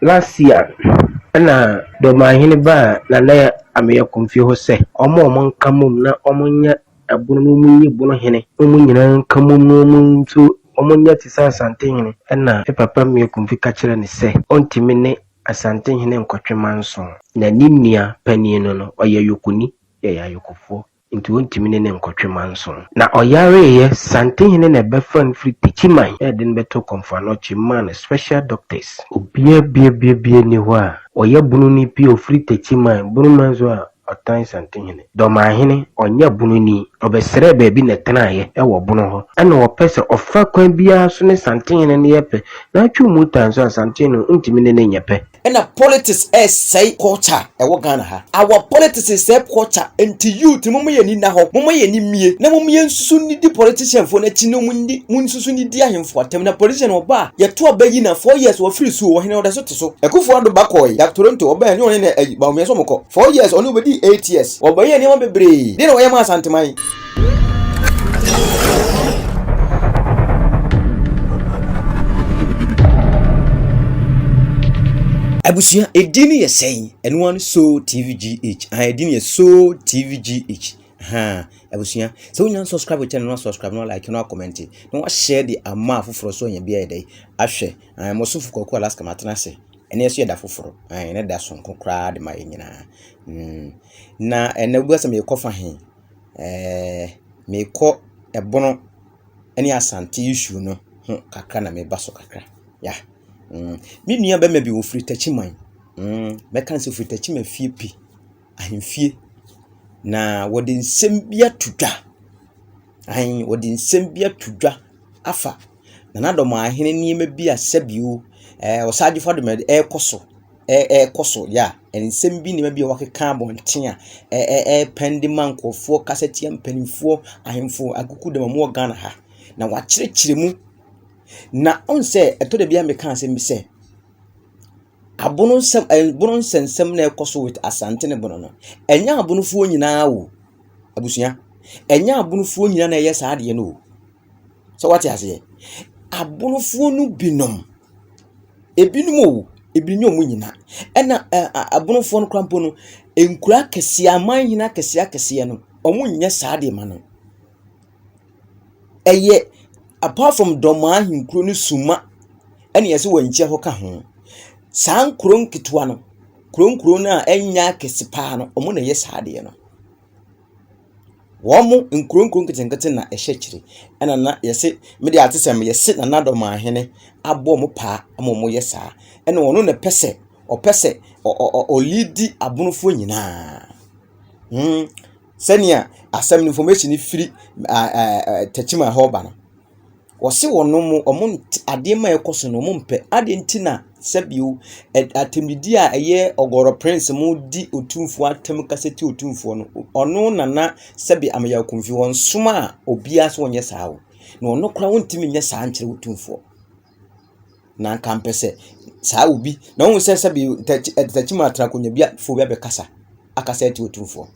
last year na domahene ba na na ameya kumfi ho se omo nka mum na omo nya abunu mu nyi bunu hene omo nyina nka mum no mu nso omo nya ti sa asante hene na papa me kumfi ka kire ne se ontimi ne asante hene nkotwema nso na nimnia pani no oye yokuni ya yokofo nti ontimi ne nkotwema nso na oyare ye sante hene na befan free techiman e den beto komfano chiman special doctors obia bia ni ho a oye bunu ni pi ofree techiman bunu manzo a otan sante hene domahene onya bunu ni obesere baabi na tenaye e wo bunu ho ana opese ofa kwan bia so ne sante hene ne yepe na atwu mu tanzo sante no ntimi ne nyepe. And a politics say culture ewo Ghana ha. Our politics is say culture enti youth momo ye ni na ho momo ye ni mie na momo ye nsusu ni di politician fo na chi no munsusu ni di ahemfo atem na politician oba ye to obayi na 4 years wo free so wo hene oda so te so ekufo ado bakoy ya Toronto oba ni one na ba me so moko 4 years oni obedi 8 years obayi ni ma bebre de na wo ye ma santeman abusia edini ye sen eno one so tvgh edini ye so tvgh abusia so unya subscribe channel no subscribe no like no comment no share the ama foforo so nya bia dey ahwe mo so fuko alaska matena se ene yeso yeda foforo ene da so nkokra de ma nyina na ene buasa me kofa he me ko ebono ene asante issue no kakra na me baso kakra ya mi nua be bi wo free techiman me kan se free techiman fie pi ahemfie na wodi nsem bia tudwa wodi nsem bia tudwa afa na dom ahene niema bia sabio osaje fo de koso ya nsem bi niema bia wakeka bonten a pendi mankofo kasetia mpanimfo ahemfo akuku de mo Ghana ha na wa kyerɛkyerɛ mu na on say eto de bia me kan se mi se abono nsem na ekoso with asante ne bono no enya abonofuo nyina wo abusuya enya abonofuo nyina na ye saade ye no so what you say abonofuo no binom ebinom mu nyina ena abonofuo no krampo no enkura kese aman nyina kese no omo nya saade ma no eye apart from doma hinkro no suma ene yesi wanche ho ka ho san kron kitwa no kron na enya kesipa no omo na yesade no wo mo nkron kitenkete na ehyekyire ena na yesi mede atesem yesi na doma hene abo mo pa mo yesa ena wono na pese o lead abunofo nyina senia asem information free techima hoba no wose wono mu omo ade ma ekoso no mumpe ade ntina sabio atemidi a eye ogoro prince mu di otumfu atem kaseti otumfu no ono nana sabi amaya kumfi won soma obia so onye saawo na ono kra wontimi nya saa nkyere otumfu na kampese saa obi na won se sabi tachima atrakonya bia fo bia be kasa akasa eti otumfu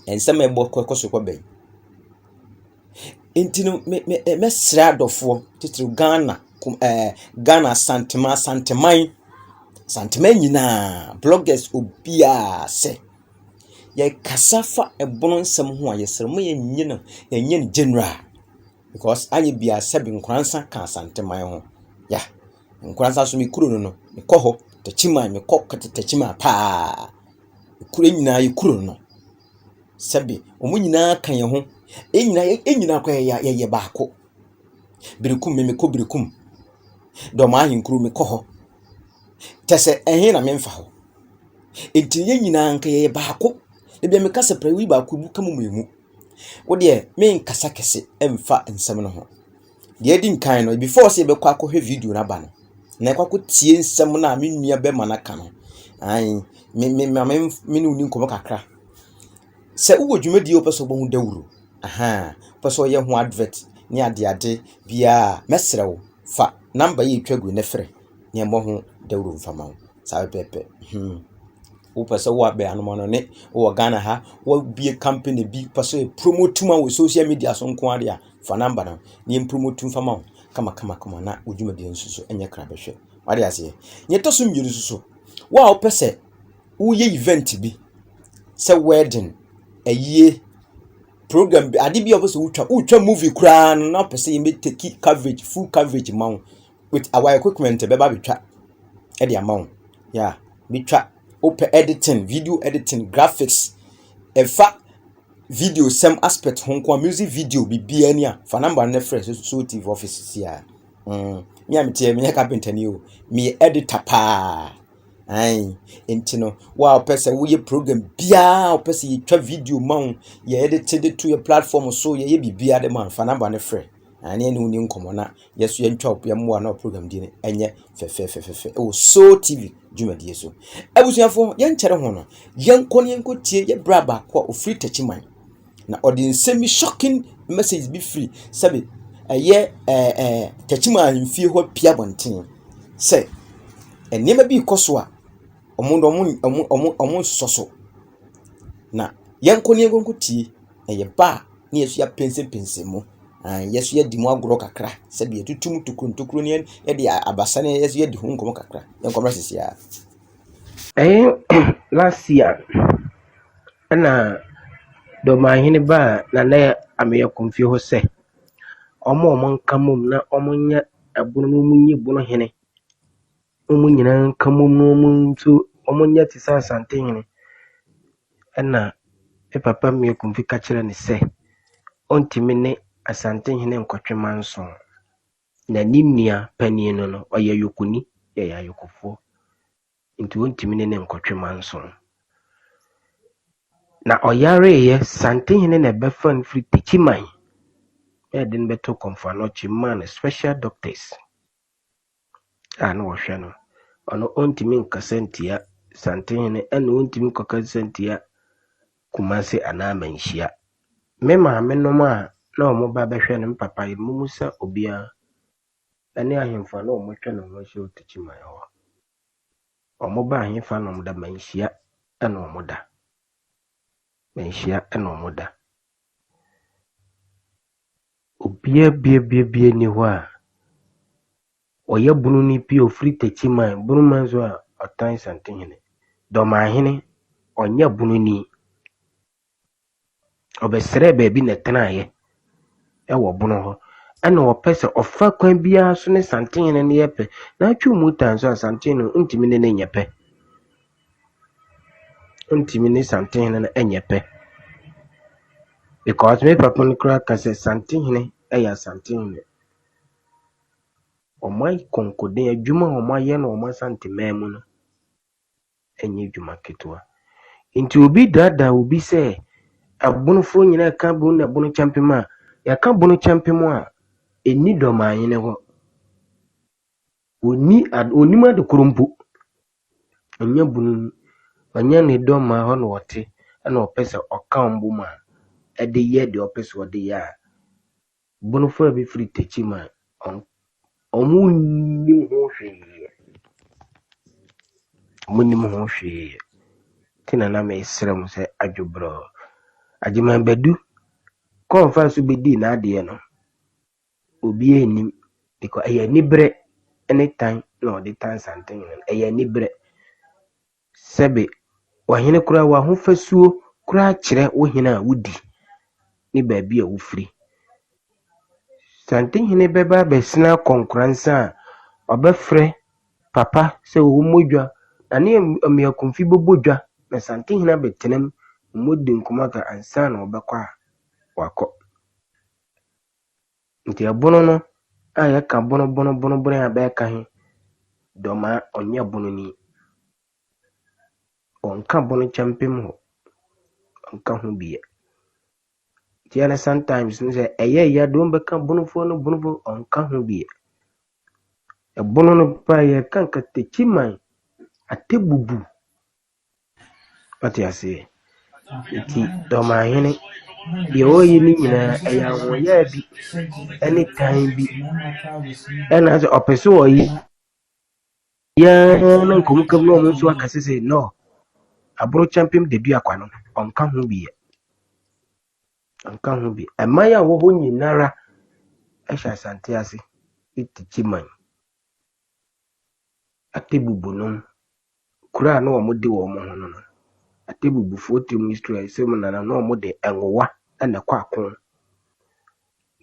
ensema ebo koso kwa ben intino me sradofo titiri Ghana santeman nyina bloggers obia se ye kasafa ebono nsem ho ayesere mo yenye general because anye bia sebi nkransa ka santeman ho ya nkransa so mi kuro no ko ho techiman me ko techiman pa kuro nyina ye kuro no sebi omo nyina kan ye ho enyina kwa ye baako birikum me ko birikum doma ahinkru me ko ho tese ehe na memfa ho enti nyina nka ye baako e bia me kasa prawi baako bu kam mu wo de me nkasa kese emfa nsem no ho de di nkan no before se be kwa akɔhwɛ video na ba no na kwa tie nsem na me nua be manaka no ai me ni uni nkomo kakra se uwo dwumadi opeso bo hu dawuro peso ye ho advert ni ade bia mesrewo fa number ye twagu ne frɛ ni mo ho dawuro mfama wo sa pepe wo peso wo abe anomo ne wo Ghana ha wo bie company bi peso promote ma wo social media so nko ade fa number no ni promote mfama wo kama na odwumadi nsuso enye kra behwe Wade ase. Nye to so mmienu so. Wa opese wo ye event bi. Se wedding, ayie program bi ade bi opese wo twa movie kura no na opese ye take coverage, full coverage ma with our equipment be ba betwa e de ama wo. Yeah, betwa open editing, video editing, graphics, efa video some aspect honko music video bibia ni a fa number na fresh so TV office sia. Me am tie me carpenter ni o. Me editor pa. Ai, entino wa pese wo ye program bia o pese ye twa video ma wo ye edit it to your platform so ye bibia de man fa number na fresh. Ani ene uni nkomo na yeso ye ntwa opia mo na program di ne enye fe o so TV dwumadie so. Abusuafo ye nkyere ho no ye nkone nkotie ye braba kwa ofri tachiman na odi nsemi shocking message be free sabe tachiman mfie ho pia bonten se enema bi ikoso a omo soso na yenkoni nkotie na ye ba na yesu ya pense mu yesu ya di mu agoro kakra sabe tutum tukuru ne ye de abasa ne yesu ya di hu nkomo kakra yenkomra sisia last year na domahene ba na na ameya kumfie ho se omo nka mum na omo nya abunu mu nyi bunu hene omo nyina nka mum no omo nso omo nya ti sa asante hene na papa me kumfie ka kire ne se ontimi ne asante hene nkotwema nso na nimnia pani no oye yokuni ye ya yokofo nti ontimi ne nkotwema nso na oyare ye sante hene na befan free techiman den beto komfano chiman special doctors no wohwe no ono ontimi nkasentia sante hene ontimi kokasentia kumase ana manhia me maame no ma na omo ba behwe no papa ye mumusa obia ene ahemfa na omo hwe no ho hye techiman ho omo ba ahemfa no omo da manhia na omo da manhia na omo da obia bia ni ho a oya bunu ni pi ofri techiman bunu manzo a otan sante hene domahene onya bunu ni obesere ba bi na tenaye wo bunu ho ana opese ofa kwan bia so ne sante hene ne yepe na atwu mutan so sante no ntimi ne nyepe ntimi ne sante hene na enyepe because me papa no kra ka se sante hene eya sante hene omai konkode adwuma omaye na oma sante memu no enye adwuma ketwa nti obi dada obi se abunufo nyina ka bu na bunu champema ya ka bunu champemo a eni domahene ho onima de kurumpu anya bunu anya ne doma ho no wote na opese okambu ma ede ye de opese ode ya bunufo abi free techima omu ni ho hwe tina na me srem se adwobro ajiman badu conference bedi na ade no obi enim because aya nibre anytime no the time something aya nibre sebe wahene kura wa ho fasuo kura kire wo hene a wudi ni ba bia wo free something hene beba besina konkuransa a obefre papa se wo modwa na ne amiakumfi bobodwa na something hene betenem modi nkomaka ansa na obekwa wako nti abono no aya ka bono ya ba ka he doma onya bono ni onka bono champem ho onka ho bia tiana sometimes nse ya do beka bono fo onka ho bia e bono no pa ya kanka techiman atebubu pati ase nti doma hene de oyi ni nyina ya ho ya bi anytime bi ena so opeso oyi ya na nkomukam no mo so akasese no abro champion debut akwa no onka ho bia amaya wo ho nyinara ehya sante ase itichiman atebubu no kura na omo de wo mo ho no atebubu fo tem history isem na na omo de enwowa na kwa akon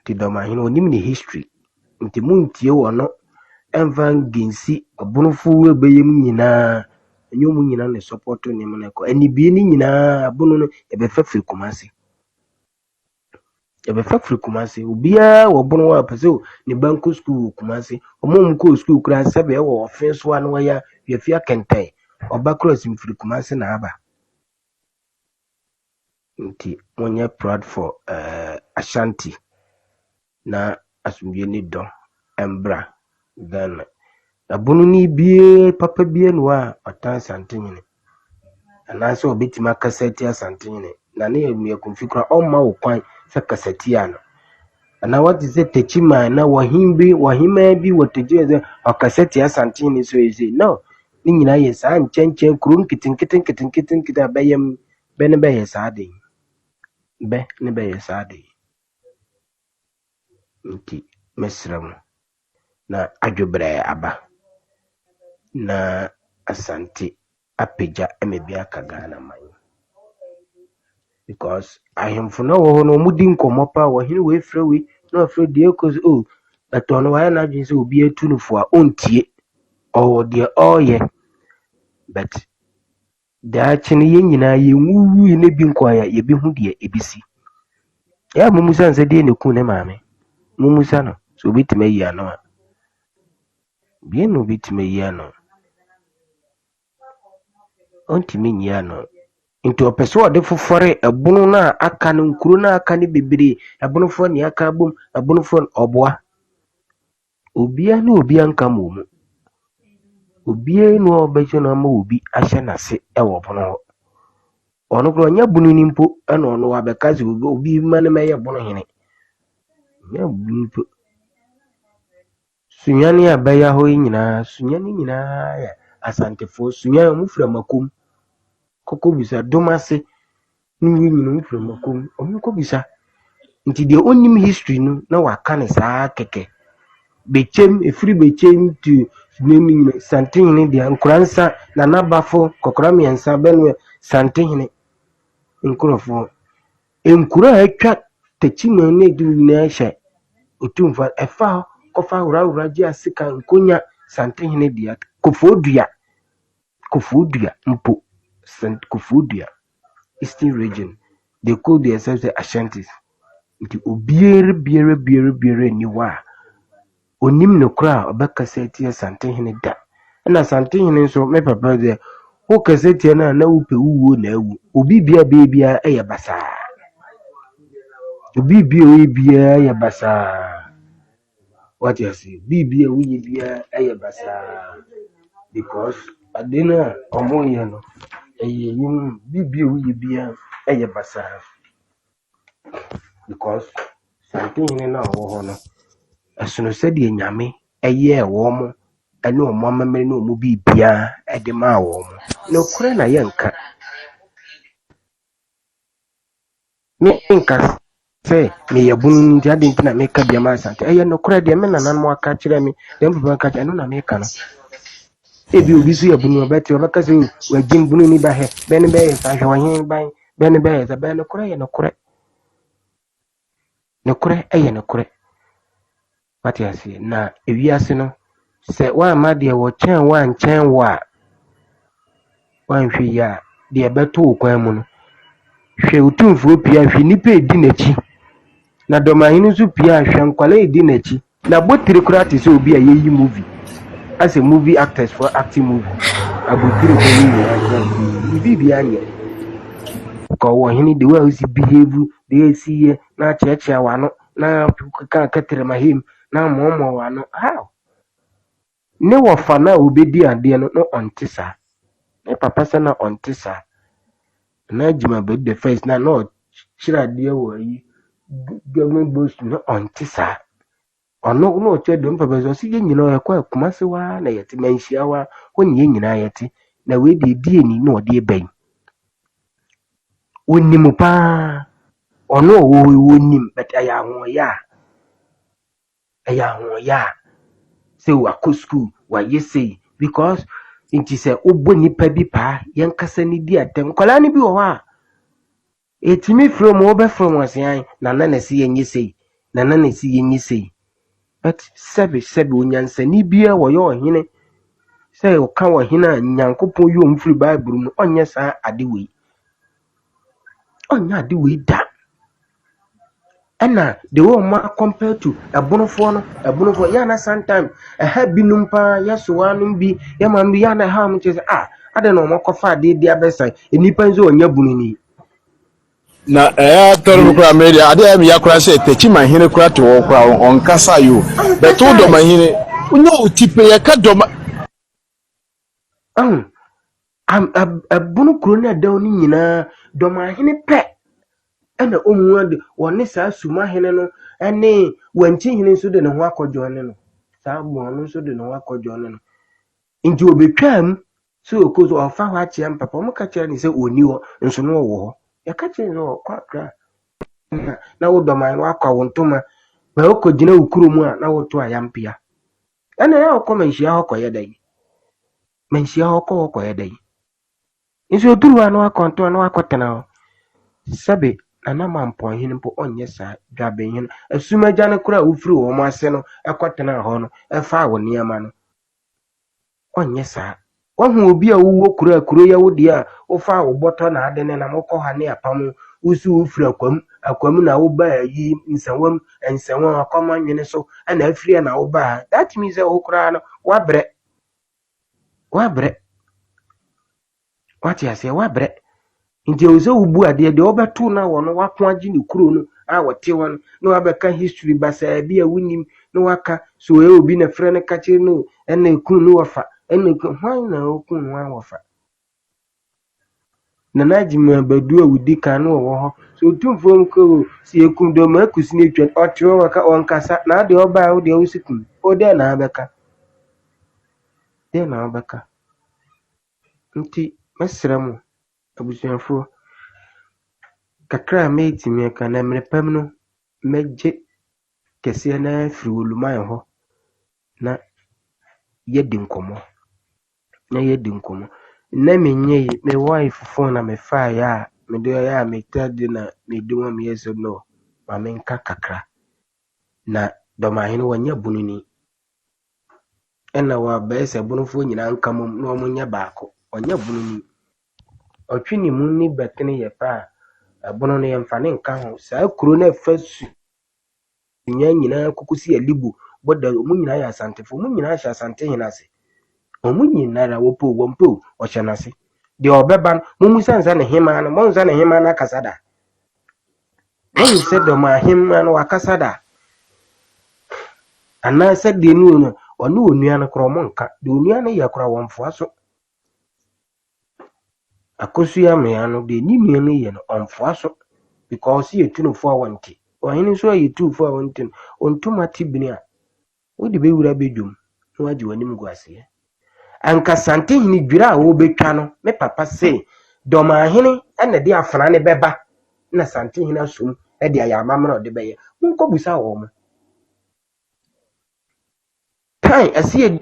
ti Domahene onim ne history nti muntie wo no envan gensi obunufo ebeyem nyina enyo mu nyina ne support ne mo ne ko anibie ni nyina abunu no ebefa firi Kumasi obia wo bunu wa pese ne banko school Kumasi omom ko school kura sebe wo offense wa no ya yafia kentai oba cross mfiri Kumasi na aba nti monye proud for Ashanti na asumdie ni do embra Ghana abunu ni bie papa bie no a atan santenyene anase obetima kaseti asantenyene na ne emu konfikura o ma wo kwan se kaseti ano na what is it techima na wahima bi woteje o kaseti asantenyene so ezi no ni nyina ye sa nchenchen kuru nkitin bayem be ne be ye sa de be ne be ye sa de nti mesrem na adwobre aba na asante apeja emebia ka Ghana man because ahemfo na wo no mudi nkomo pa wo hene we frɛ we na afrɛ die cause eto no wa na dwen sɛ obi atunufo a ontie o de oye but da chine ye nyina ye nwuwu ne bi nkwaya ye bi hu de ebisi ya mumusa nse de ne ku ne maame mumusa no so obitima yi ano a bi no obitima yi ano ontimi nyi ano nti opese ode fofore ebunu na aka no nkuro na aka ne bebere ebunu fo ne aka bom ebunu fo oboa obia na obia nka momu obia no obejo na ma obi ahye nase ewo bono ono kro nya bunu ni mpo ana ono wa bekazi obi mane meye bono hene nya bunu mpo sunyane abaya ho nyina sunyane nyina ya asantefo sunyane mu fra makom koko bisa domase ni nyina mu fra makom omu ko bisa nti de onim history no na waka ne saa keke bechem efiri bechem tu nyina santehene dia nkuransa na nabafo kokora miensa benwe santehene nkurofo enkura atwa techima ne du nyina hye otumfa efa kofa wura ji asika nkonya santehene dia kofodua mpo kofodua Eastern region they call themselves the Ashantis nti obiere ni wa onim ne kura obekasa etie santehene da na santehene nso me papa de wo kasa etie na wupe wuwo na awu obi bia eye basa obi bia eye basa what you say bibia wuye bia eye basa because adena omoye no eye yim bibia wuye bia eye basa because santehene na wo ho no esono sɛdeɛ nyame ɛyɛ wɔ mo ɛne ɔmo amamere ne ɔmo bibia ɛde ma wɔ mo na okura na yɛnka menka sɛ meyɛ bunu nti ade nti na meka bia ma asante ɛyɛ no kura deɛ me nananom aka kyerɛ me deɛ mpapa ka kyerɛ ɛno na meka no ebi obi so yɛ bunu ɔbɛte ɔbɛka sɛ wagye bunu ni ba hɛ bɛne bɛyɛ sa hwɛ ɔhen ban bɛne bɛyɛ sa bɛne kura yɛ no kura ɛyɛ no kura what you say na ewiase no sɛ wamma deɛ wɔkyɛn wankyɛn wo a wanhwɛ yi a deɛ bɛto wo kwan mu no hwɛ otumfuo pia hwɛ nipa edi n'akyi na Domahene nso pia hwɛ nkwala edi n'akyi na botire kora te sɛ obi a yeyi movie as a movie actors for acting movie abotire ko ni bibi anya ko wo hene de wa usi behave de esiye na kyerɛkyerɛ wano na ka ketere mahim na momo wano how ne wɔfa na obedi ade no ɔnte saa ne papa sɛ na ɔnte saa na gyima be the first na kyerɛ ade wɔ yi government boss no ɔnte saa ɔno no ɔkyerɛ de papa sɛ ɔsi nyina ɔkɔ Kumasi wa na yɛte manhyia wa wɔne yɛ nyina yɛte na we de die ni na ɔde bɛn onim pa ɔno onim but ɛyɛ ahoya sɛ wakɔ school wayɛ sei because nti sɛ wobɔ nipa bi paa yɛnkasa ne di atam nkɔlaa no bi wɔ hɔ a ɛtumi frɛ mu wobɛfrɛ mu ɔsean nana na si yɛnyɛ sei nana na si yɛnyɛ sei but sɛbe onyansani biara wɔyɛ ɔhene sɛ ɔka ɔhene a nyankopɔn yi ɔmfiri bible mu ɔnyɛ saa ade wei ɔnyɛ ade wei da ɛna the way ma compared to ɛbonofoɔ yɛna sometime ɛha binom paa yɛsoa nom bi yɛma bi yɛna ɛha mo kyerɛ sɛ ade na ɔmɔkɔfa ade di abɛsa nnipa nso ɔnyɛ bunu ni na tɔrɔ kura mɛri ade ya mi yakura sɛ tɛkyi ma hene kura te wɔ kura ɔnkasa yi o bɛtɔ dɔ ma hene wonyɛ o ti pe yɛ ka dɔ ma. ɛbono kuro no ɛda no nyinaa dɔ ma hene pɛ ɛna ɔmu ade wɔne saa suma hene no ɛne wankyi hene nso de ne ho akɔdwɔ ne no saa bɔn no nso de ne ho akɔdwɔ ne no nti obetwa mu so ɔkɔ so ɔfa hɔ akyea mpapa ɔmo ka kyerɛ ne sɛ ɔni hɔ nso no ɔwɔ hɔ yɛka kyerɛ ne ɔkɔ akra na wo dɔman wakɔ wo ntoma ma wokɔ gyina wo kuro mu a na woto ayampia ɛna yɛ ɔkɔ manhyia hɔ kɔyɛ dɛ manhyia hɔ kɔ kɔyɛ dɛ nso oduru a na wakɔ ntoma na wakɔ tena hɔ sɛbe anama mpɔhene mpo ɔnyɛ saa dwabɛhene asumagya no kora a wofiri wɔn ase no ɛkɔ tena hɔ no ɛfa wo nneɛma no ɔnyɛ saa wahu obi a wowɔ kuro yɛ wo deɛ a wofa wo bɔtɔ na ade ne na mokɔ ha ne apam wosi wofiri akwam na woba yi nsɛwam akɔma nwene so ɛna afiri na woba that means sɛ wo koraa no wabrɛ wate aseɛ wabrɛ nti ɛwɔ sɛ wobu adeɛ deɛ wobɛto no wɔ no wako agye ne kuro no a wɔte hɔ no na wabɛka history basaa bi a wonim na waka so ɛyɛ obi na frɛ no ka kyerɛ no ɛna ɛkunu no wɔfa ɛna hwan na ɔkunu no wɔfa nana agyima badu a wodi ka no wɔ hɔ so otumfoɔ mu kɔ si ɛkum dɔ ma akusi ne twa ɔte hɔ waka ɔnkasa na ade ɔbaa wo deɛ wosi kum ɔdɛ na abɛka nti mɛsrɛ mo abusuafoɔ kakra a mɛtumi aka na mmerɛ pam no mɛgye kɛseɛ na afiri Oluman hɔ na yɛdi nkɔmmɔ na menyɛ yi me wife phone na mefaeɛ a mede ɔyɛ a metade na mede ma meyɛ sɛ no ma menka kakra na dɔmahene wɔnyɛ bunu ni ɛna wɔabɛɛ sɛ bonofoɔ nyinaa nka mom na ɔmo nyɛ baako ɔnyɛ bunu ni ɔtwe ne mu ni bɛtene yɛ pa a ɛbono no yɛmfa ne nka ho saa kuro no ɛfa su nyinaa kokosi alibu bɔda ɔmo nyinaa yɛ asantefo ɔmo nyinaa hyɛ asante hene ase ɔmo nyinaa wɔmpɛ ɔhyɛ n'ase deɛ ɔbɛba no momu sansa ne hema no monsa ne hema no akasa da wɔn sɛ dɔma hema no wakasa da anaasɛ deɛ no ɔne onua no korɔ ɔmo nka deɛ onua no yɛ korɔ wɔmfoa so akosua mmea no deɛ ne nua no yɛ no ɔmfoa so because yɛ tunufo a wɔnte ɔhene nso a yɛ tunufo a wɔnte no ɔntoma te bini a wode bɛwura bɛdwom na wagye w'anim gu aseɛ anka santehene dwira a wɔbɛtwa no me papa se dɔmahene ɛna de afana ne bɛba na santehene asom ɛde ayɛ amammerɛ ɔde bɛyɛ monkɔ busa wɔ mo kan ɛsɛ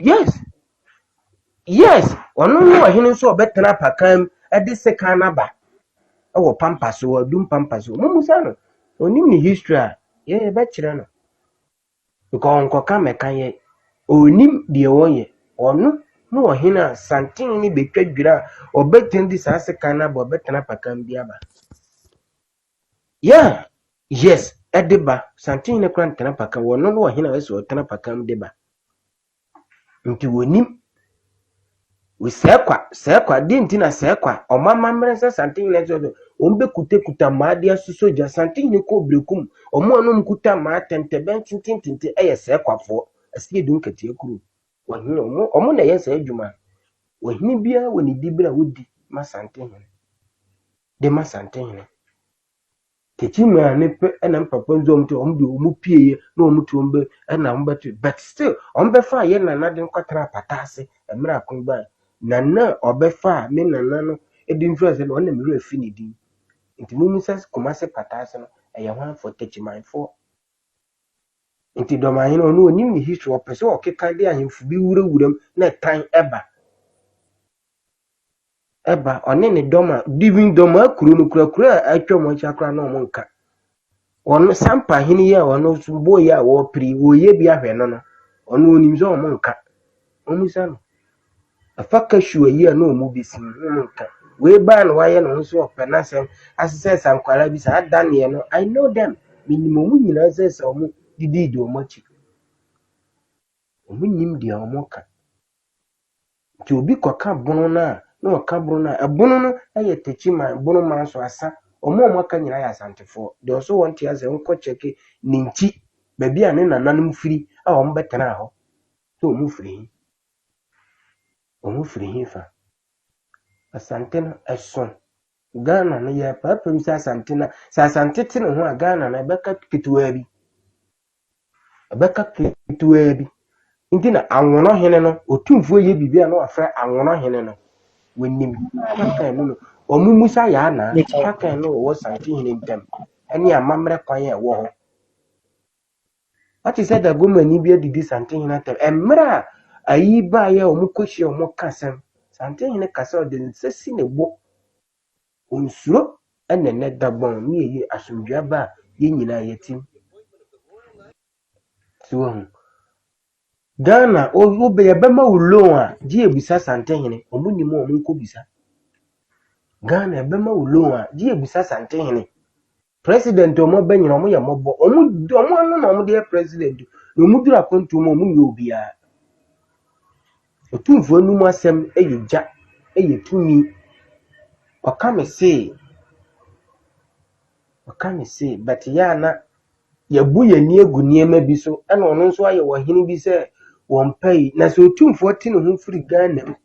yes ɔno ne ɔhene nso ɔbɛtena apakan ɛde sekan naba ɛwɔ pampa so ɔdum pampa so momusa no onim ne history a yɛbɛkyerɛ no because ɔnkɔka mɛka yɛ onim deɛ wɔyɛ ɔno ne ɔhene a santehene bɛtwa dwira a ɔbɛtena de saa sekan naba ɔbɛtena apakan bi aba yes ɛde ba santehene kora ntena apakan wɔno ne ɔhene a ɛsɛ ɔtena apakan de ba nti wɔnim sɛkwa di nti na sɛkwa ɔmama mmerɛ sɛ santehene sɛ ɔmbɛkutakuta maade asoso gya santehene kɔ brekum ɔmo anom kuta maa tɛntɛbɛn tententente ɛyɛ sɛkwafoɔ ɛsɛ yɛdu nkatia kuro wɔhene ɔmo na ɛyɛ saa adwuma wɔhene biara wɔ ne dibere a wodi ma santehene tɛkyi maa ne pɛ ɛna mpapa nso ɔmo te ɔmo de ɔmo pie na ɔmo te ɔmo ɛna ɔmo bɛto but still ɔmo bɛfa a yɛ nana de nkɔtena apata ase mmerɛ akon ba nana ɔbɛfa a me nana no ɛde mfiri ase na ɔna mmerɛ afi ne din nti mumu sɛ Kumase pata ase no ɛyɛ hwan fo tɛkyi manfoɔ nti dɔmahene ɔno onim ne history ɔpɛ sɛ ɔkeka de ahemfo bi wurawuram na tan ɛba ɔne ne dɔm a divin dɔm akuro no kurakura a atwa mu akyi akora na ɔmo nka ɔno sampa hene yi a ɔno so boy a wɔpiri wɔyɛ bi ahwɛ no ɔno onim sɛ ɔmo nka ɔmo sa no afa kashu yi a na ɔmo besi ɔmo nka wei baa no wayɛ no nso ɔpɛ n'asɛm asesɛ sankwara bi saa daneɛ no I know them minim ɔmo nyinaa sɛ ɔmo didi ɔmo akyi ɔmo nim deɛ ɔmo ka nti obi kɔka bono no a na ɔka bono no a ɛbono no ɛyɛ tekyima bono ma so asa ɔmo aka nyinaa yɛ asantefoɔ deɛ ɔso wɔn te asɛ nkɔ kyɛke ne nkyi baabi a ne nananom firi a ɔmo bɛtena hɔ sɛ ɔmo firi hi fa asante no ɛso Ghana no yɛ paapam sɛ asante no sɛ asante te ne ho a Ghana no ɛbɛka ketewaa bi nti na awono hene no otumfuo yɛ biribi a na wafrɛ awono hene no wɔnim pakan no ɔmo musa yɛ ana pakan no wɔ sante hene ntam ɛne amammerɛ kwan a ɛwɔ hɔ ate sɛ dagomani bi adidi sante hene ntam mmerɛ a ayi baayɛ ɔmo kɔhyia ɔmo kasɛm sante hene kasa ɔde nsa si ne bo onsuro ɛna ne dabɔn ne yɛ asomdwa ba a yɛn nyinaa yɛtim so Ghana yɛbɛma wo loan a gye ebusa sante hene ɔmo nim ɔmo nkɔ bisa Ghana yɛbɛma wo loan a gye ebusa sante hene president ɔmo bɛnyina ɔmo yɛ mɔbɔ ɔmo ano na ɔmo de yɛ president na ɔmo dura akɔntu mu ɔmo yɛ obiara otumfuo no mu asɛm ɛyɛ gya ɛyɛ tumi ɔka me se but yɛ na yɛbu yɛni egu nneɛma bi so ɛna ɔno nso ayɛ wɔ hene bi sɛ wɔn pɛ yi na sɛ otumfuo te ne ho firi Ghana mu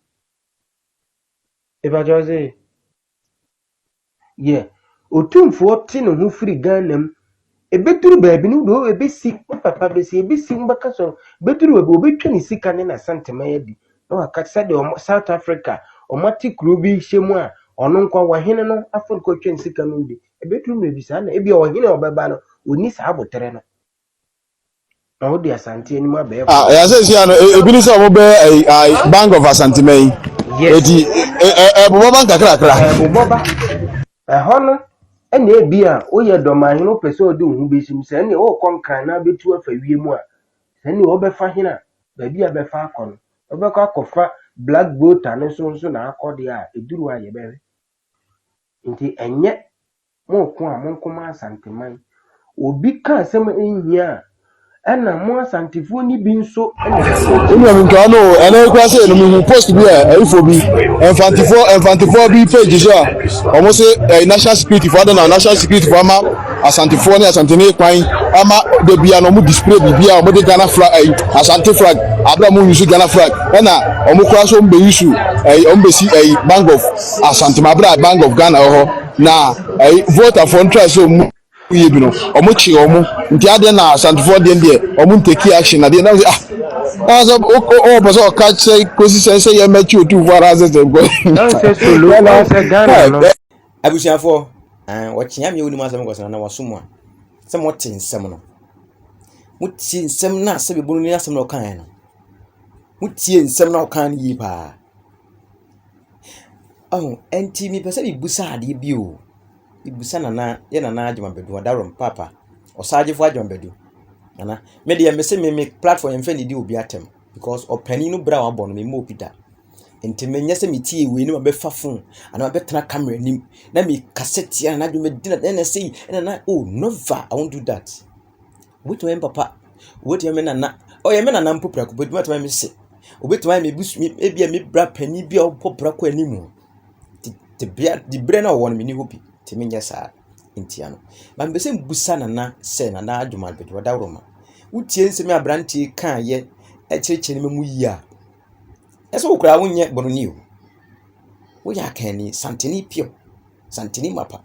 ebagyɔ se otumfuo te ne ho firi Ghana mu ebeduru baabi no do ebesi papa besi ebesi mbaka so beduru baabi obetwa ne sika ne na santema yɛ di na waka sɛ de ɔmo South Africa ɔmo ate kuro bi hyɛ mu a ɔno nkwa wɔ hene no afɔ nkɔtwa ne sika no bi ebeduru baabi saa na ebi ɔhene ɔbɛba no oni saa abotere no na wode asante anim abɛɛ yɛsɛ sia no ebi ni sɛ ɔmo bɛ Bank of Asante Mayi eti ɛbobɔ ba nkakrakra ɛbobɔ ɛhɔ no ɛna ebi a woyɛ dɔmahene wopɛ sɛ ɔde wo ho bɛhyim sɛ ɛne wɔkɔ nkran na bɛtu afa wiem a sɛ ne wɔbɛfa hene a baabi a bɛfa akɔ no wɔbɛkɔ akɔfa black voter no nso na akɔdeɛ a ɛduru a yɛbɛhwɛ nti ɛnyɛ moko a monkɔma asanteman obi ka asɛm ɛnhia a ɛna mo asantefoɔ ni bi nso ɛna nka no ɛna ekura sɛ no mu post bi a ɛfo bi ɛmfantefoɔ bi page so a ɔmo se national security for na national security for ama asantefoɔ ne asantene kwan ama de bia no ɔmo display bibia ɔmo de Ghana flag asante flag abra mo use Ghana flag ɛna ɔmo kura so ɔmo be issue ɔmo be si Bank of Asante Mabra Bank of Ghana hɔ na voter for interest so mu yɛ bi no ɔmo kyi ɔmo nti ade na asantefoɔ deɛ ɔmo ntake action na deɛ na so pɛ sɛ ɔka kyɛ kosi sɛ yɛ mɛkyi otumfoɔ ara sɛ abusuafoɔ wɔkyea me wonim asɛm kɔsana na wasom a sɛ mote nsɛm no motie nsɛm no a sɛ bɛbono ne asɛm na ɔkaeɛ no motie nsɛm na ɔkae no yie paa ɛnti mepɛ sɛ mebusa adeɛ bi o mebusa nana adwuma bɛdu ɔdarom papa ɔsagyefo adwuma bɛdu nana medeɛ mese me platform yɛmfɛ ne di obi atɛm because ɔpani no bra wabɔ no memmɔ opita nti menyɛ sɛ metie wei ne mabɛfa phone ana mabɛtena camera anim na mekasɛ tia na adwuma di na ɛna sɛ ɛna na never I won't do that wobɛtumi me papa wobɛtumi me nana ɔyɛ me nana mpo prako wobɛtumi me se wobɛtumi me busu ebia me bra pani bia ɔpɔ prako anim te bia di bre na ɔwɔ no meni hopi te menyɛ saa ntia no man bɛsɛ mbusa nana sɛ nana adwuma bɛdu ɔdaworoma wotie nsɛm abrantie ka yɛ ɛkyerɛkyerɛ ne mu yi a ɛsɛ wokura wonyɛ boroni o woyɛ akani santeni pio santeni mapa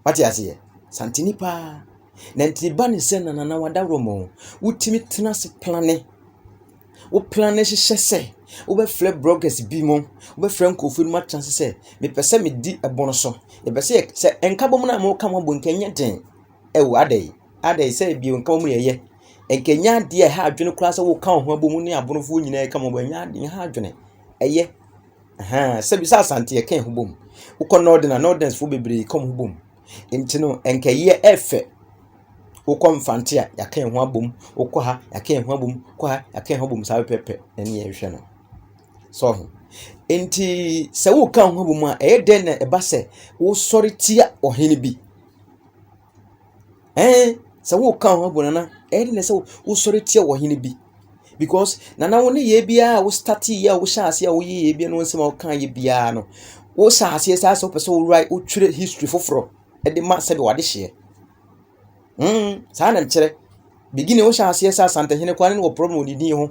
wate aseɛ santeni pa na ntiba ne sɛ nana wadaworoma wotimi tena se plane wo plane hyehyɛ sɛ wobɛfrɛ bloggers bi mu wobɛfrɛ nkɔfo no matranse sɛ mepɛ sɛ medi ɛbono so yɛpɛ sɛ enka bom na mo ka mo bonka nyɛ den ɛwɔ adai ade say bi nka mu ye enkenya de ha adwene kura sɛ wo ka ho abomu ne abonofo nyina ka mo banya de ha adwene eye sɛ bi sa asante ye kan ho bom ukɔ northern fo bebre kom ho bom enti no enkaye efe ukɔ mfante a ya kan ho abom ukɔ ha ya kan ho abom kɔ ha ya kan ho abom sa pepe na ne ye hwɛ no so enti sɛ wo ka ho abom a den na eba sɛ wo sɔre tia ohene bi sɛ wo ka ho abom na den sɛ wo sɔre tia ohene bi because nana wo ne ye bia wo start ya wo sha ase a wo ye bia no nsɛm a wo kan ye bia no wo sha ase sa so pɛ wo right wo twere history foforo de ma sɛ be wade hye saa na nkyere begin wo sha ase sa asantehene kwa ne wo problem wo didi ho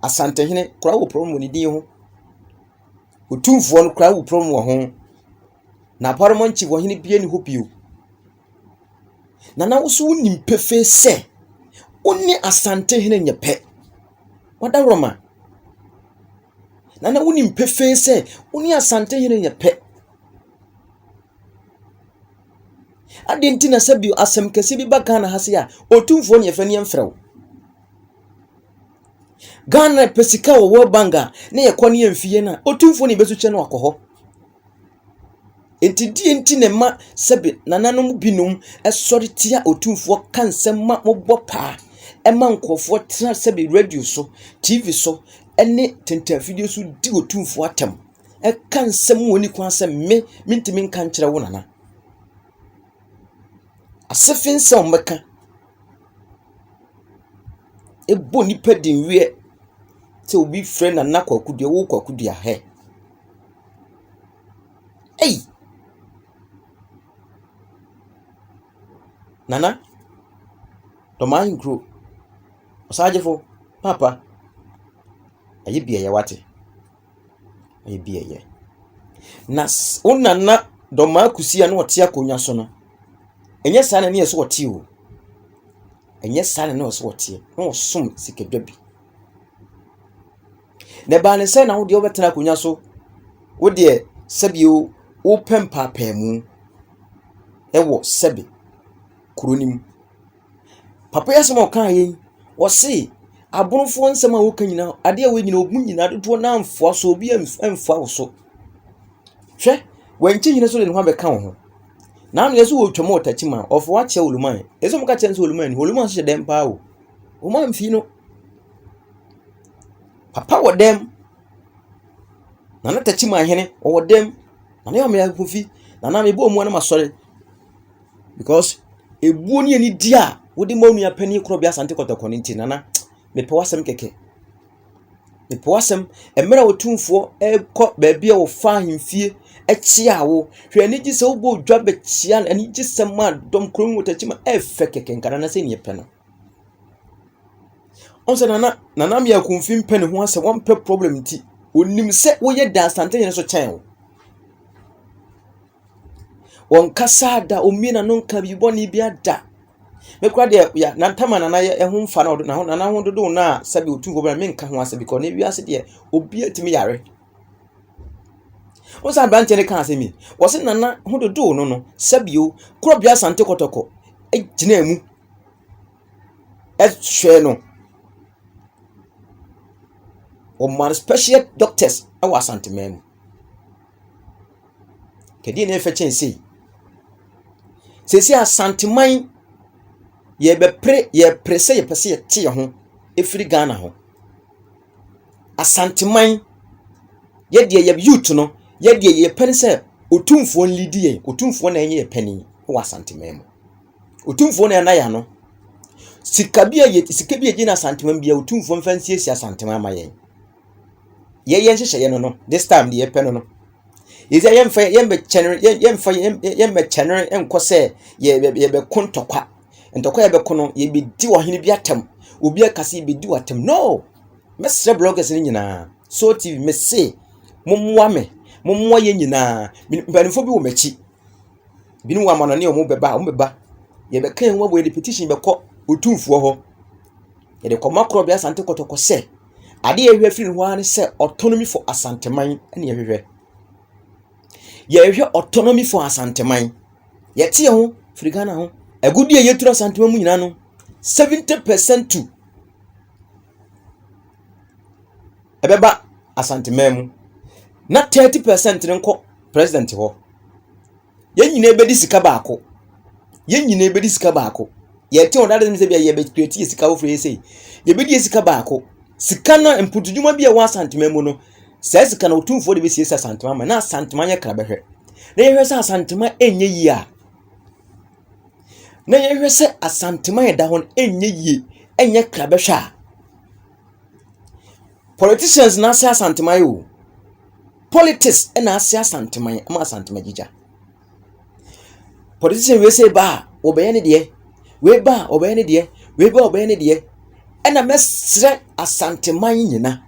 asantehene kura wo problem wo didi ho otumfo no kura wo problem wo ho na paramount chief wo hene bia ni ho bio nana wo so nim pefe sɛ oni asantehene nyepe wada roma nana woni mpefe se oni asantehene nyepe adenti na sabio asem kese bi ba Ghana ha se a otumfo ne yefa ne mfrew Ghana pesika wo World Bank ne yekɔ ne yemfie na otumfo ne besu kye no akɔhɔ enti die enti ne ma sabi nananom binom esɔre tia otumfo kansem ma mobɔ pa ema nkofo tra sɛbe radio so TV so ene tenta video so di otumfo atem e kan sɛm woni kwa sɛ me mintimi nka nkyerɛ wo nana asefin sɛ ombeka e bo nipa din wie sɛ obi frɛ na kwakudua wo kwakudua he nana to man grow osajefo papa aye bia ye wate aye bia ye na onana do ma kusia na wote akonya so no enye sa na ne yeso wote o enye sa na ne yeso wote na osom sikadwa bi ne ba ne se na wo de obetena akonya so wo de sabio wo pempa pemu ewo sebe kronim papa yasema okan yen wo se abonfo nsema wo kan nyina ade a we nyina obu nyina dodo na amfoa so obi amfoa wo so hwe wanchi nyina so le ho abeka wo ho na no yeso wo twemo otachima ofo wa che oluman yeso mo ka che nso oluman so dem pa wo o ma mfi no papa wo dem na na tachima hene wo dem na na me akofi na me bo mu na masore because ebuo ni ani dia wodi ma nua pani kro bia asante kotoko ni nti nana mepe wasem keke mepe wasem emera otumfo ekọ baabia wo fa ahemfie echia wo hwe ani gise wo bo odwa be chia ani gise ma dom krom wotachima efe keke nkana na se ni epe no onse nana me akunfim pani ho ase won pe problem nti onim se wo ye da asante ne so chen wo won kasa da omina no nka bi boni bia da mekwa de ya na ntama na ye ho mfa na ho dodo na sabi otumfo bra me nka ho ase bi ko na wiase de obi atimi yare o sa branche ne kan ase mi wo se nana ho dodo no sabio kro bia sante kotoko e gina mu e hwe no o man special doctors awa sante mem kedi na efe chense sesi asanteman ye prese ye pese ye tie ho efiri Ghana ho asanteman ye de ye youth no ye de ye pen se otumfo nlidi ye otumfo na enye ye pani wo asanteman otumfo na ya no sika bia ye na asanteman bia otumfo mfansie si asanteman ma ye nhyehyɛ ye no this time de ye pen no Iza yembe chenere enko se ye be kontokwa ntokwa ye be kono ye be di ohene bi atem obi akase be di watem no mesre bloggers ni nyina so tv me se momwa ye nyina mpanifo bi wo machi binu wa manane o mo beba ye be kan wa bo ye petition be kɔ otumfuo ho ye de kɔma kro bi asante kotoko se ade ye hwe firi ho ane se autonomy for asanteman ene ye hwe ye hwe autonomy for asanteman ye tie ho firi Ghana ho Agudi yetura asantema mu nyina no 70% to ebeba asantema mu na 30% nko president ho. Yen nyina ebedi sika baako. Yen nyina ebedi sika baako. Ye te on that means be ye be create sika wo free say. Ye bedi sika baako. Sika no emputudwuma bi e wa asantema mu no. Say sika na otumfo de be sie asantema ma na asantema nya krabehwe. Na ye hwese asantema enye yi a. Na ye hwese asantema ye da hon enye yi enye krabehwe a. Politicians na ase asantema yo. Politics na ase asantema ma asantema gija. Politician we say ba obeye ne de. We ba obeye ne de. We ba obeye ne de. Ena mesre asantema nyina.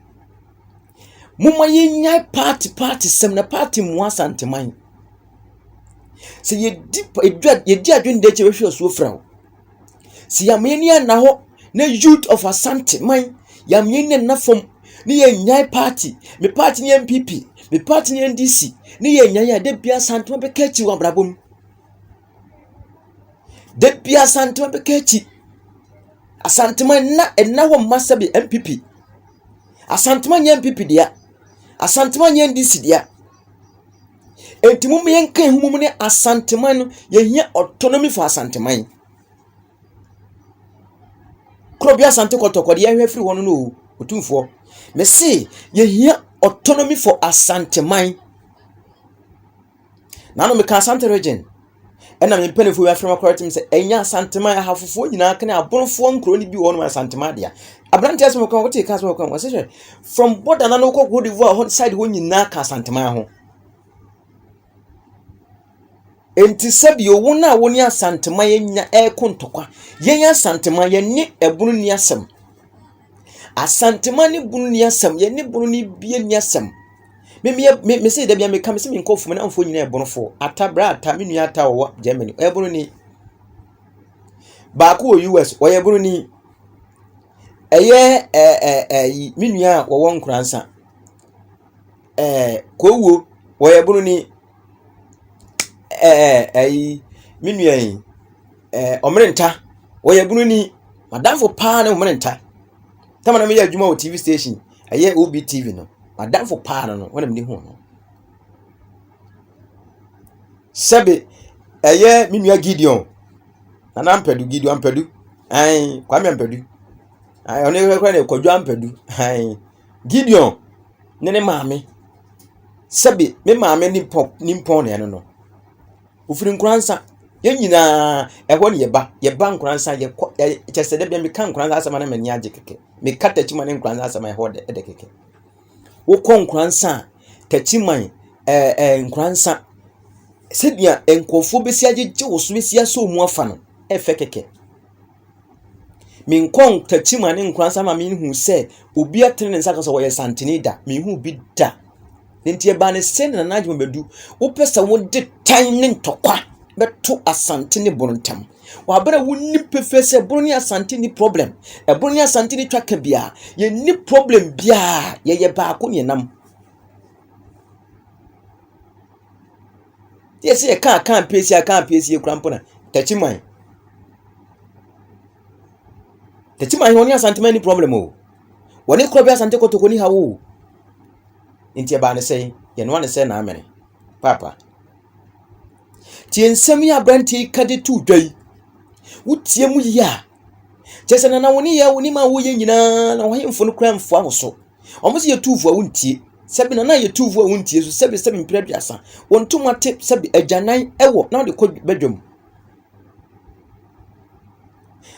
Mumma yinya party sem na party mu asantema. Se ye di adwen de che hwe so fra. Se yamenia na ho na youth of asantema yamenia na fom ni ye nyai party, me party ni MPP, me party ni NDC, ni ye nyai ya de bia asantema be kachi wa brabom. De bia asantema be kachi. Asantema na enna ho massa be MPP. Asantema ni MPP dia. Asantema ni NDC dia. Enti mum yen kan humum ne asantema no ye hia autonomy for asantema. Krobia asante kotokode ye hwe free wono no otumfo. Me say ye hia autonomy for asantema. Na no me ka asante region. Ena me penefo we afrema correct me say enya asantema ya hafofo nyina kan abonfo nkro ni bi wono asantema dia. Abrante asem ko wote ka so ko wo say from border na no ko go divo side ho nyina ka asantema ho. Enti sabi owo na woni asantema yenya kontokwa yenya asantema yenni ebunu ni asem asantema ni bunu ni asem yenni bunu ni bie ni asem me say da bia me kam se me nkofo na amfo nyina ebunofo atabra ata me nua ata wo Germany ebunu ni ba ko US wo ebunu ni eye me nua wo nkransa ko wo ebunu ni me nua yi omrenta wo ebunu ni madamfo pa na omrenta tama na me ya adwuma wo TV station eye OBTV no madamfo pa no wona me ho no sebe eye me nua Gideon na ampadu Gideon ampadu kwame ampadu one kwa ne kwadwo ampadu Gideon ne maame sebe me maame ni mpon ne no ufiri nkransa yenyina ehwo ne yeba nkransa ye chesede bia me kan nkransa asama na mani age keke me kata chima ne nkransa asama ehwo de keke wo kon nkransa tachiman nkransa sedia enkofo besi agege wo so besi aso mu afa no efe keke me nkon tachiman ne nkransa ma me hu se obi atene ne nsaka so wo ye santini da me hu bi da nti eba ne sen na najmo bedu wo pesa wo de tan ne ntokwa beto asante ne bontam wa bra wonni pefese broni asante ni problem e broni asante ni twaka bia ye ni problem bia ye ba ko ne nam yesi e kan pesi krampo na tachiman woni asante man ni problem o woni krobia asante kotoko ni hawo nti eba ne sei ye no ne sei na amene papa tie nsem ya branti kade tu dwai wutie mu ya chese na woni ya woni ma wo ye nyina na wo hemfo no kra mfo ahoso omo se ye tufu a wontie sebi na ye tufu a wontie so sebi mpira biasa wonto mate sebi agyanan ewo na de ko bedwom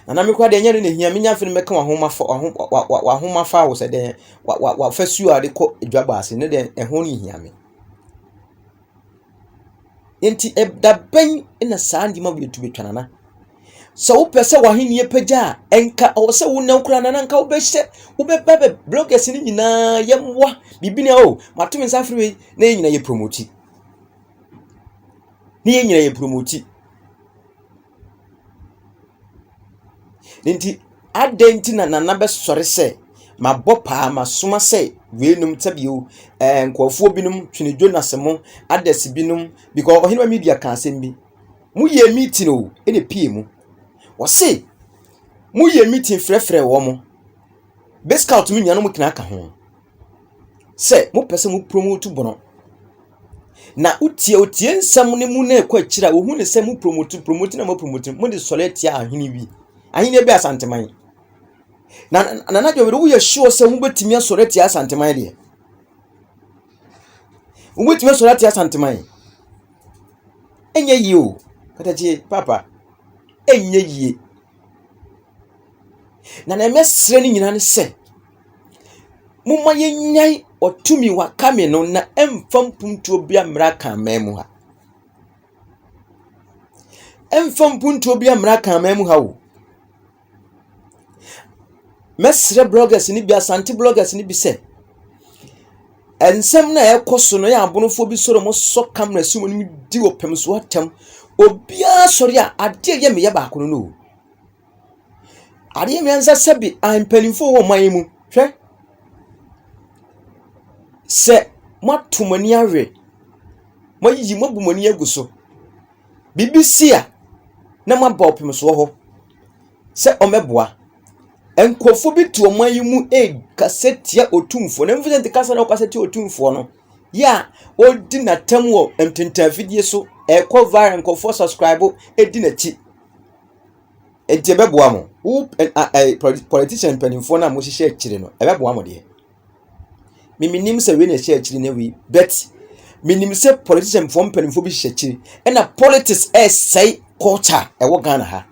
na me kwa de nyane ne hia menya fene meka wa homa fa wo se de wa fasu a de ko edwaba ase ne de ehon ni hia me enti da ben ina sandi ma betu betwana so wo pese wa henie pagya enka o se wo nan kura na nka wo be hye wo be bebe bloggers ni nyina yemwa bibini o matumi nsafiri na nyina ye promote ni nyina ye promote nti adenti na be sore se mabopa masoma se wenum tabio nkofo binum twene Jonas mo adesi binum because ohinwa media ka asem bi mu ye meeting o ene pie mu Wose mu ye meeting frefre wo mo. Be scout mi nuanom kina aka ho. Se mo pese mo promote bono. Na utie nsam ne mu na ekwa akira wo hu ne se mu promote na mo promote mo de soletia ahene bi. Ahene bi asanteman. Na jo wo ye sure se hu betimi asoletia asanteman de. Wo betimi asoletia asanteman. Enye yi o. Katachi papa. Enye yi. Na mesre ni nyina ne se. Mumma yenyai otumi wakame no na emfam puntuo bia mra kan memu ha. Emfam puntuo bia mra kan memu ha wo. Mesre bloggers ni bia santi bloggers ni bi se. Ensem na ekoso no ya abonofo bi soro mo so camera si mo ni di opem so atem. Obia sori a ade ye me ye ba kono no. Ade me ansa sebi ampanimfo wo man mu. Hwe se matumani awe mayi mabumani aguso BBC a na maba opem so ho se omeboa enkofo bi to oman mu kasetia otumfo na mfite kasa na kasetia otumfo no ya odi na tam wo emtenta fidie so cover enkofo subscribe edi na chi beboa mo politician penimfo na mo hihye akire no beboa mo de minim se we na hye akiri na we bet minim se politician from penimfo bi hye akiri na politics say culture wo Ghana ha.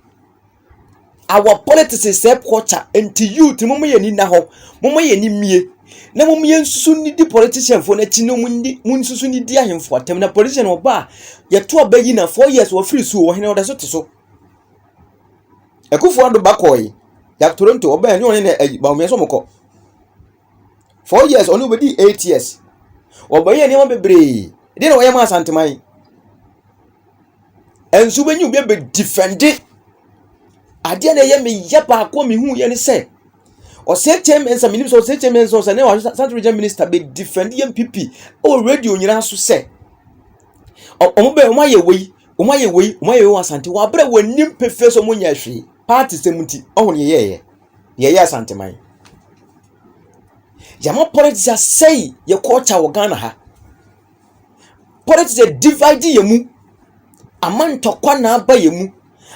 Our politics is self culture and youth mum ye ni na ho mum ye ni mie na mum ye nsusu ni di politician fo na ti no mun nsusu ni di ahemfo atem na politician oba ye to abayi na 4 years wo free so wo hene oda so te so Ekufu ando bakoy ya Toronto oba ni oni na ba me so moko 4 years oni obedi 8 years oba ye ni ma bebre de na wo ye ma asanteman ensu benyu be defend ade na ye me yaba ko me hu ye ni se o se chairman sa minim so se chairman so ne wa Central Region Minister be defend MPP o radio nyina so se o be o ma ye wei asante wa bra wanim pefe so munya hwe party semuti o ne ye asante man yama politics say ye culture wo Ghana ha politics divide ye mu amantokwa na aba ye mu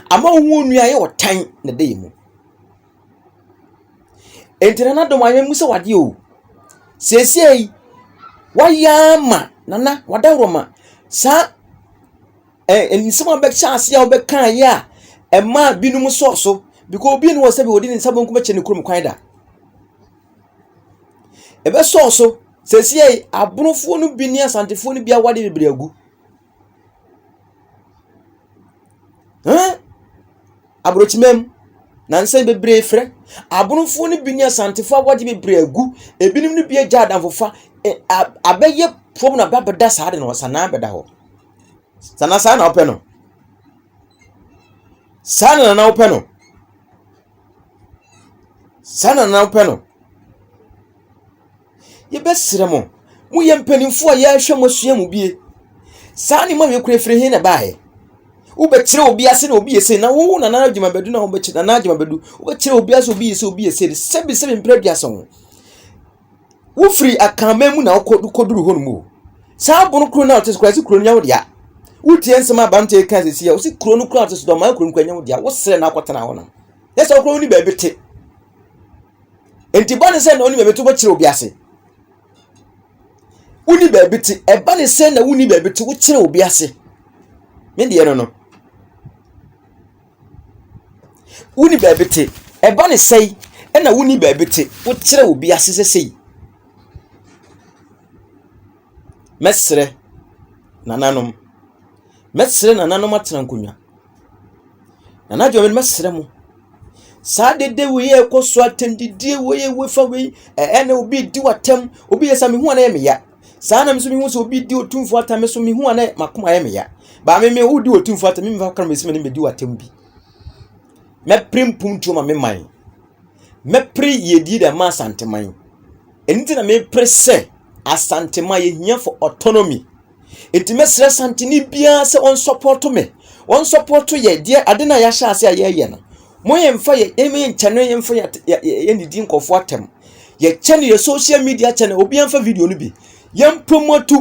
ama hu nua ye otan na de ye mu entina na dom ayem se wade o sesei wayama nana wadaroma sa ensema be chance ya obekan ya ema binum so because obi no se be odi ni sabon kuma che ne kurum kwan da ebe so sesei abunofo no bi ni asantefo no bia wade bebre agu abrochimem na nse bebre frɛ abunofo no bi ni asantefo wade bebre agu ebinim no bia gya adamfofa abeye prom na babeda saade no sana beda ho sana na open no sana na open no sana na open no ye besere mo mu ye mpanimfo a ye ahwe mosua mu bie sani ma we kure fire he na baaye wo be kire obi ase na obi ese na wo na na adwuma bedu na wo be kire na adwuma bedu wo kire obi ase obi ese sebi mpredua so wo free akama mu na koduru ho no mu sa bono kro na otes kwasi kro nya wo dia utie nsema bante kan sesi ya usi kro no kro otes do ma kro nkwanya wo dia wo sere na akotana ho no yesa kro ni ba bete enti bane se na oni ba betu bo kire obi ase uni ba bete e bane se na uni ba bete wo kire obi ase me de no uni ba bete e bane se e na uni ba bete wo kire obi ase sesei mesre nananom atena nkonya nana jo mesre mo sa de we ye koso atendidie we fa we ene obi di watem obi yesa me hu na ye me ya sa na me so me hu so obi di otumfo atam so me hu na makoma ye me ya ba me hu di otumfo atam me fa kra me me di watem bi me primpum tu ma me man me pri ye di da ma santeman enti na me prese asantema ye hia for autonomy enti mesre santini bia se on support me on support ye die ade na ya sha ase aye no Moye mfa ye channel ye mfa ye ni din kofo atem. Ye channel ye social media channel obi mfa video no bi. Ye promote,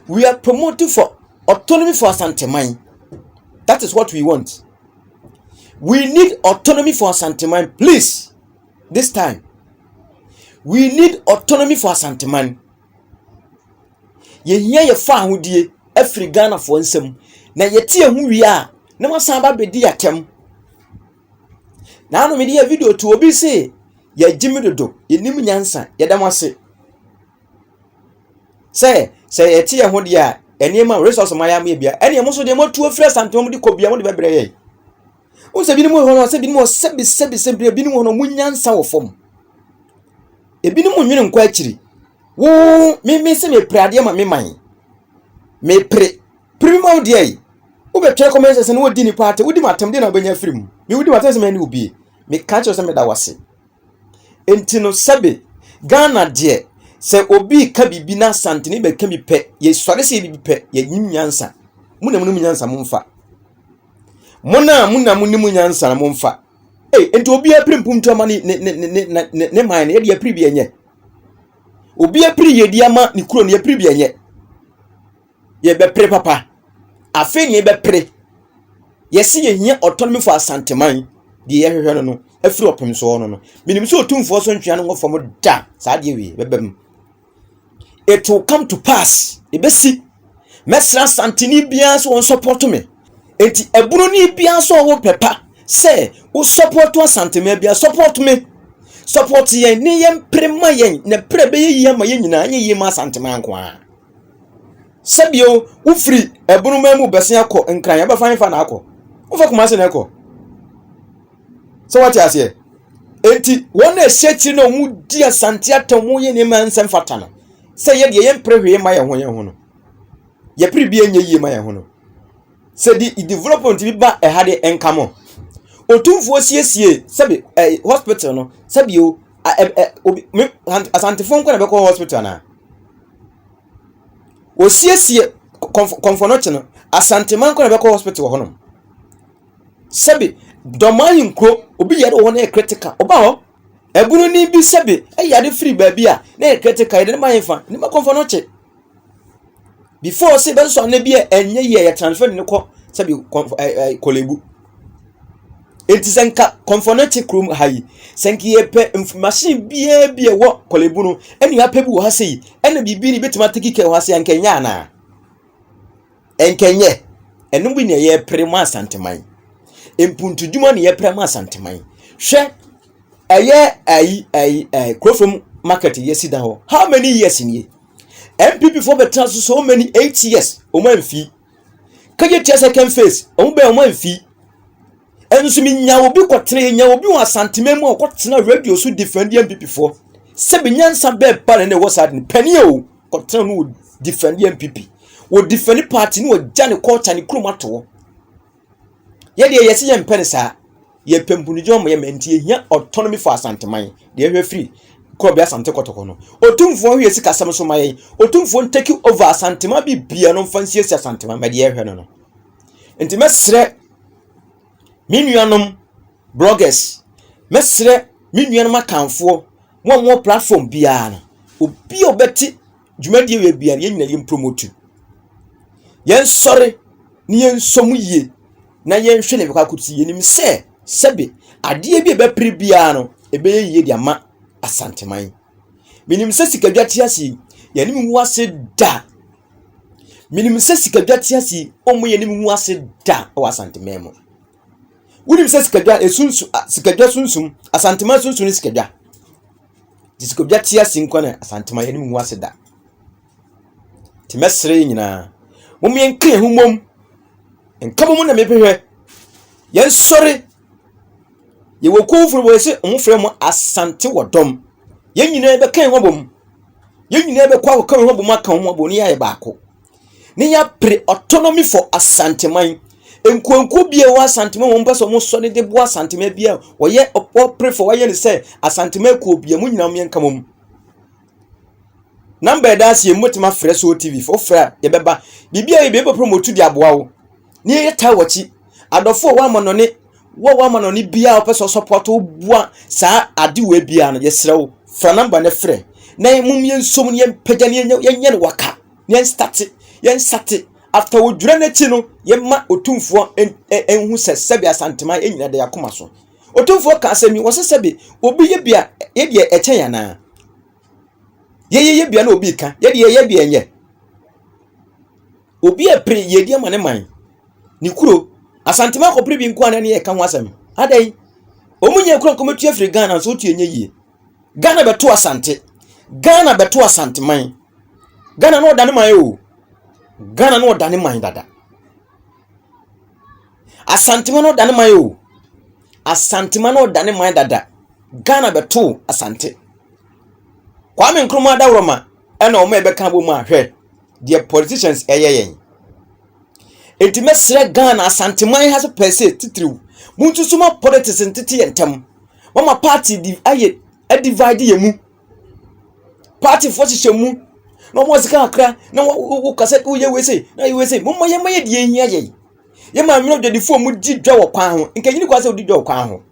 we are promoting for autonomy for Asanteman. That is what we want. We need autonomy for Asanteman, please. This time. We need autonomy for Asanteman. Ye hia ye fa ahodie Afri Ghana for nsem. Na ye tie hu wi a na wasan ba bedi atem. Na no me dia video to obi say ye gimi dodo ye nim nyansa ye dam ase. Say ye tie hu dia enema resource ma ya ma bia ene mo so de mo tuo frɛ Asantema mo de ko bia mo de bebre ye. Wo se bi ni mo hono se bi ni mo sebi bi ni mo hono mu nyansa wo fom. E bi ni mo nwene nkwa akiri. Wo me se me prade ma me man. Me primo de wo be twa comment se no wodi ni party wodi matam de na banya firim. Me wodi matam se me ni obi. Me catch se me da wase. Enti no sabe Ghana de se obi ka bibi na Asantene be ka bi pe ye sore se bibi pe ye nyim nyansa. Muna nyansa mumfa. Muna nyansa na mumfa. Enti obi aprimpum to ma ne man ye de apribi enye. Obi apri ye di ama ni kuro ne apribi enye. Ye be pre papa. Afe ni be pre. Ye se ye hia autonomy for Asanteman. Di ye hwehwe no afiri opem so no. Minim so otumfo so ntwea no ngofom da. Sa de wi bebem. It will come to pass. Ebesi. Mesra Asantene bia so on support me. Enti ebunu ni bia so wo pepa. Say, wo support Asantema bia support me. Support yen ni yen prema yen na prebe ye ma yen nyina anye ye ma Asantema nkwa. Sabio wo free ebunu mamu bese akọ nkran ya ba fa na akọ. Wo fa kuma se na akọ. So what you say? Enti won na shechi na mu di Asante atamu ye ne ma nsem fata no. Say ye de yen prehwe ma ye ho no. Ye pre bia nye ye ma ye ho no. Say the development bi ba e hade enkamo. Otumfo siesie sabi hospital no sabi o Asantefo nko na be ko hospital na o siesie konfonoche no Asantema nko na be ko hospital ho no sabi domayi nko obi yare wo na critical oba ho ebunu ni bi sabi yare free baby a na critical yare ma yefa ni ma konfonoche before say be so na bi enye ye transfer ni ko sabi kolebu. Enti senka confonatic room hayi senki yepe information bia wo kolebu no eni ape bi wo ha sei ena bibi ni betima tekike wo ha sei ankenya na enkenye enu bi ne ye prema Asanteman empuntu dwuma ne ye prema Asanteman hwe aye crofom market yesi da ho how many years ni MPP for better so many 8 years o man fi kaje tia second phase o be o man fi enso mi nya obi kotre nya obi wa Asantema mu okotena radio so defend MPP for se be nyansa be pa ne wo sad ni pani o kotre no defend MPP wo defend party ni wo jane culture ni kromato ye de yesi ye mpene sa ye pempunijo mo ye menti hia autonomy for Asanteman de hwe free ko bia Asante kotoko no otumfo hwe sika sam so maye otumfo take over Asantema bibia no fancy Asantema ma de hwe no enti mesre minuanom bloggers mesre minuanom akanfo mo platform bia no obi obeti dwumadie we bia ye nyina ye promote yen sorry ni yen somu yie na yen hwe ne bekakuti ye nim se sebe ade bi be pri bia no ebe ye di ama Asanteman minim se sikadwate asi ye nim hu ase da minim se sikadwate asi omo ye nim hu ase da o Asantema mo wunim se sikadwa esunsu sikadwa sunsum Asantema sunsun sikadwa disikobya tia sinkwa na Asantema ye nim hu ase da timesre nyina mom yen kre humom enkabo mu na mepehwe yen sorry ye wokufuru bo se omfre mo Asante wodom yen nyina be kan hobom yen nyina be kwa kan hobom aka ho bo ni ya baako ni ya pre autonomy for Asanteman enkuanku bia wa Asantema mo mpaso mo so ne de bo Asantema bia wo ye pre for wa ye ne se Asantema ku bia mu nyina mo yen kamom number das ye motima freso TV for fra ye beba bibia ye be promote di aboa wo ni ye ta wachi adofo wa mo no ne wa ma no ni bia opeso support obua sa ade we bia no yesrew fra number ne frɛ na mum yensom ne yempagya ne yenye ne waka ne yen start after wo dwura na chi no yemma otumfo enhu sɛsɛbe asantema enyina de yakoma so otumfo ka asɛmi wo sɛsɛbe obi ye bia ye de ɛkyɛn yana ye bia na obi ka ye de ye bia enye obi epre ye de ma ne man ni kuro asantema ko pre bi nko ana ne ye ka ho asɛm adai omunye kuro nkometu afri Ghana so tu enye yie Ghana beto asante man Ghana no dane man o Ghana no dane man dada asantema no dane man o asantema no dane man dada Ghana beto asante Kwame Nkrumah dawroma ena o ma ebeka bo mu ahwe the politicians eyeyen Intimesre Ghana asanteman has per se titiriw muntu suma politics ntete yentem mama party di aye a divide yemu party force mu no mo sika akra na wo kase wo ye we say na you we say mo ye maye die hia ye ma mi no de fo mu di dwa wo kwan ho nka yini kwa se wo di dwa wo kwan ho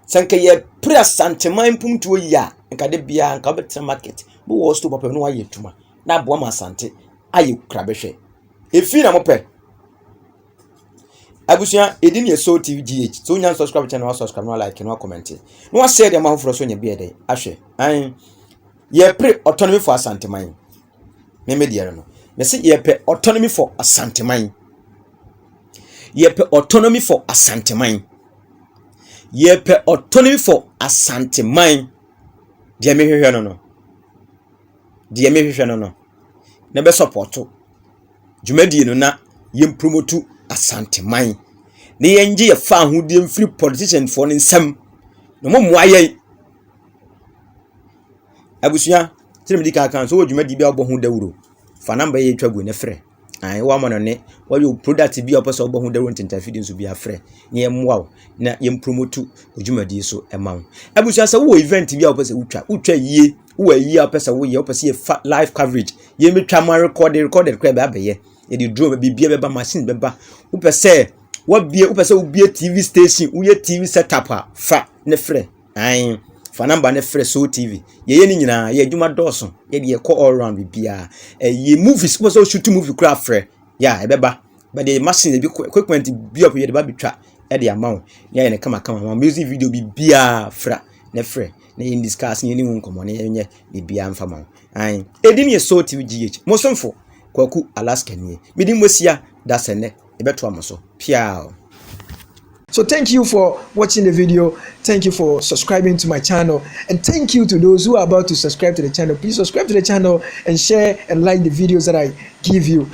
sanka ye pre asanteman pumtu yi a nka de bia nka betre market bo wo sto papa no aye tuma na bo ma asante aye krabehwe efi na mo pe abusia edini so TV GH so nya subscribe channel subscribe no like no comment no share dem ahofro so nya bia dey ahwe an ye pre autonomy for asanteman me dia no me say ye pre autonomy for asanteman ye pre autonomy for asanteman ye pre autonomy for asanteman dia me hwehwe no na be support dwumadi no na ye promote asanteman ne yenje ye fa ahudie mfiri politician for ne nsam no mo moaye abusuya tiremdi kan so dwumadi bia obo hu dawuro fa number ye twago ne frɛ an wa mo no ne wa yo product bia opo so obo hu dawuro ntentafidi nso bia frɛ ne ye moa na ye promote dwumadi so ema wo abusuya se wo event bia opo se utwa yie wo yie opo se wo ye opo se live coverage ye metwa ma recorded kwa ba ye ye draw bibia beba machine beba upese ubie TV station uye TV setup a fa ne frɛ an fa number ne frɛ so TV ye ni nyina ye adwuma dɔso ye de call all round bibia ye movies upese shoot movie kra frɛ ya ebeba but the machine bi equipment bi op ye de ba bitwa e de amount ye ne kama music video bibia fra ne frɛ na in discuss ni hu nkomo ne ye bibia mfa ma an edini ye so TV GH mosomfo Kwaku Alaska ni midi mosia dasene ebeto amoso piao. So thank you for watching the video. Thank you for subscribing to my channel, and thank you to those who are about to subscribe to the channel. Please subscribe to the channel and share and like the videos that I give you.